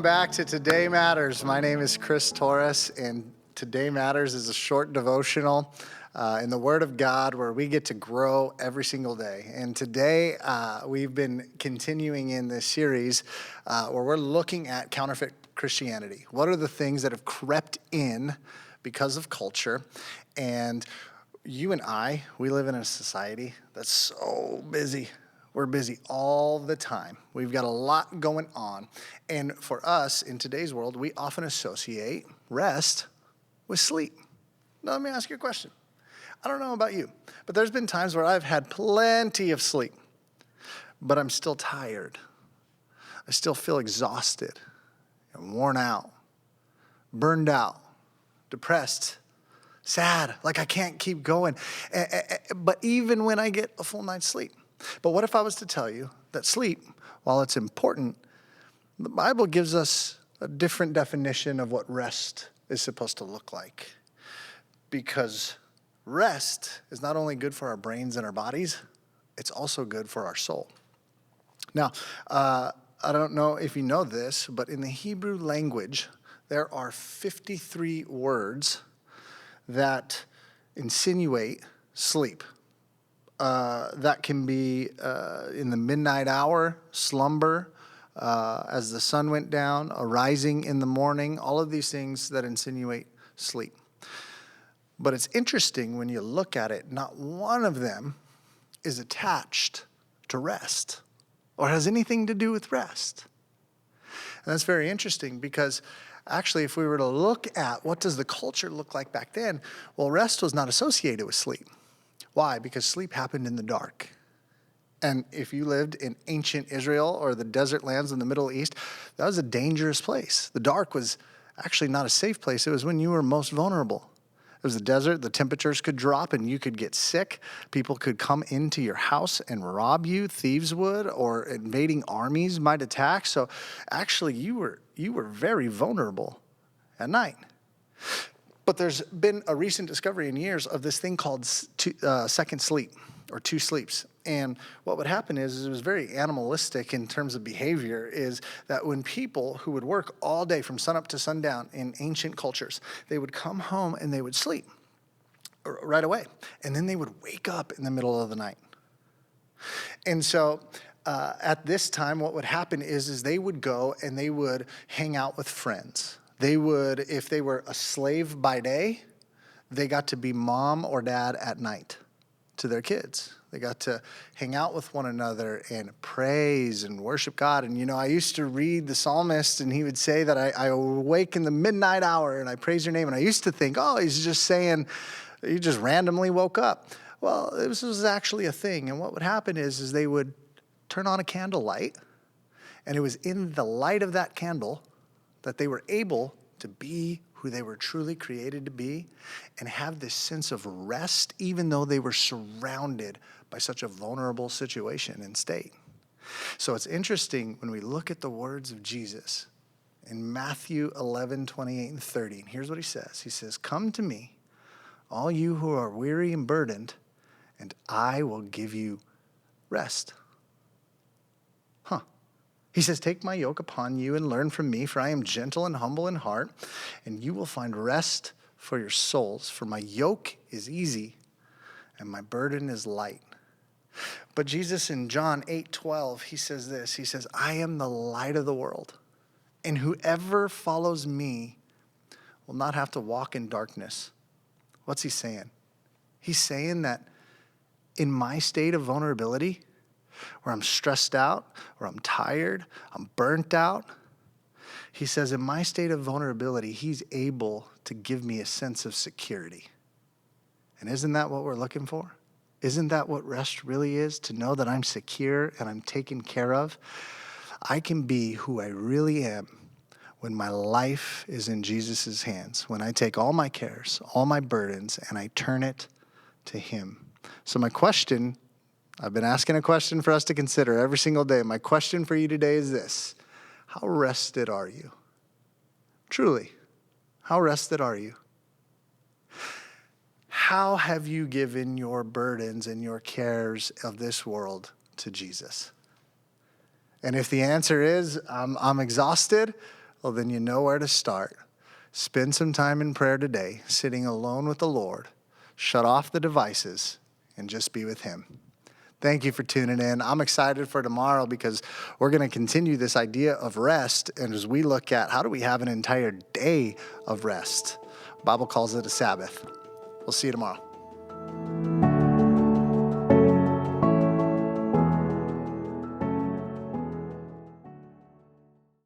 back to Today Matters. My name is Chris Torres, and Today Matters is a short devotional in the Word of God where we get to grow every single day. And today we've been continuing in this series where we're looking at counterfeit Christianity. What are the things that have crept in because of culture? And you and I, we live in a society that's so busy. We're busy all the time. We've got a lot going on. And for us, in today's world, we often associate rest with sleep. Now, let me ask you a question. I don't know about you, but there's been times where I've had plenty of sleep, but I'm still tired. I still feel exhausted and worn out, burned out, depressed, sad, like I can't keep going. But even when I get a full night's sleep. But what if I was to tell you that sleep, while it's important, the Bible gives us a different definition of what rest is supposed to look like. Because rest is not only good for our brains and our bodies, it's also good for our soul. Now, I don't know if you know this, but in the Hebrew language, there are 53 words that insinuate sleep. That can be in the midnight hour, slumber, as the sun went down, arising in the morning, all of these things that insinuate sleep. But it's interesting when you look at it, not one of them is attached to rest or has anything to do with rest. And that's very interesting because actually, if we were to look at what does the culture look like back then, well, rest was not associated with sleep. Why? Because sleep happened in the dark. And if you lived in ancient Israel or the desert lands in the Middle East, that was a dangerous place. The dark was actually not a safe place. It was when you were most vulnerable. It was the desert, the temperatures could drop and you could get sick. People could come into your house and rob you, thieves would, or invading armies might attack. So actually you were very vulnerable at night. But there's been a recent discovery in years of this thing called second sleep or two sleeps. And what would happen is it was very animalistic in terms of behavior, is that when people who would work all day from sunup to sundown in ancient cultures, they would come home and they would sleep right away. And then they would wake up in the middle of the night. And so at this time, what would happen is they would go and they would hang out with friends. They would, if they were a slave by day, they got to be mom or dad at night to their kids. They got to hang out with one another and praise and worship God. And, I used to read the psalmist and he would say that I awake in the midnight hour and I praise your name. And I used to think, he's just saying, you just randomly woke up. Well, this was actually a thing. And what would happen is they would turn on a candlelight, and it was in the light of that candle that they were able to be who they were truly created to be and have this sense of rest, even though they were surrounded by such a vulnerable situation and state. So it's interesting when we look at the words of Jesus in Matthew 11, 28 and 30. And here's what he says. He says, "Come to me, all you who are weary and burdened, and I will give you rest." He says, "Take my yoke upon you and learn from me, for I am gentle and humble in heart, and you will find rest for your souls. For my yoke is easy and my burden is light." But Jesus in John 8:12, he says this. He says, "I am the light of the world, and whoever follows me will not have to walk in darkness." What's he saying? He's saying that in my state of vulnerability, where I'm stressed out, where I'm tired, I'm burnt out. He says, in my state of vulnerability, he's able to give me a sense of security. And isn't that what we're looking for? Isn't that what rest really is? To know that I'm secure and I'm taken care of. I can be who I really am when my life is in Jesus' hands, when I take all my cares, all my burdens, and I turn it to him. So my question, I've been asking a question for us to consider every single day. My question for you today is this: how rested are you? Truly, how rested are you? How have you given your burdens and your cares of this world to Jesus? And if the answer is, I'm exhausted, well, then you know where to start. Spend some time in prayer today, sitting alone with the Lord. Shut off the devices and just be with him. Thank you for tuning in. I'm excited for tomorrow because we're going to continue this idea of rest. And as we look at how do we have an entire day of rest, the Bible calls it a Sabbath. We'll see you tomorrow.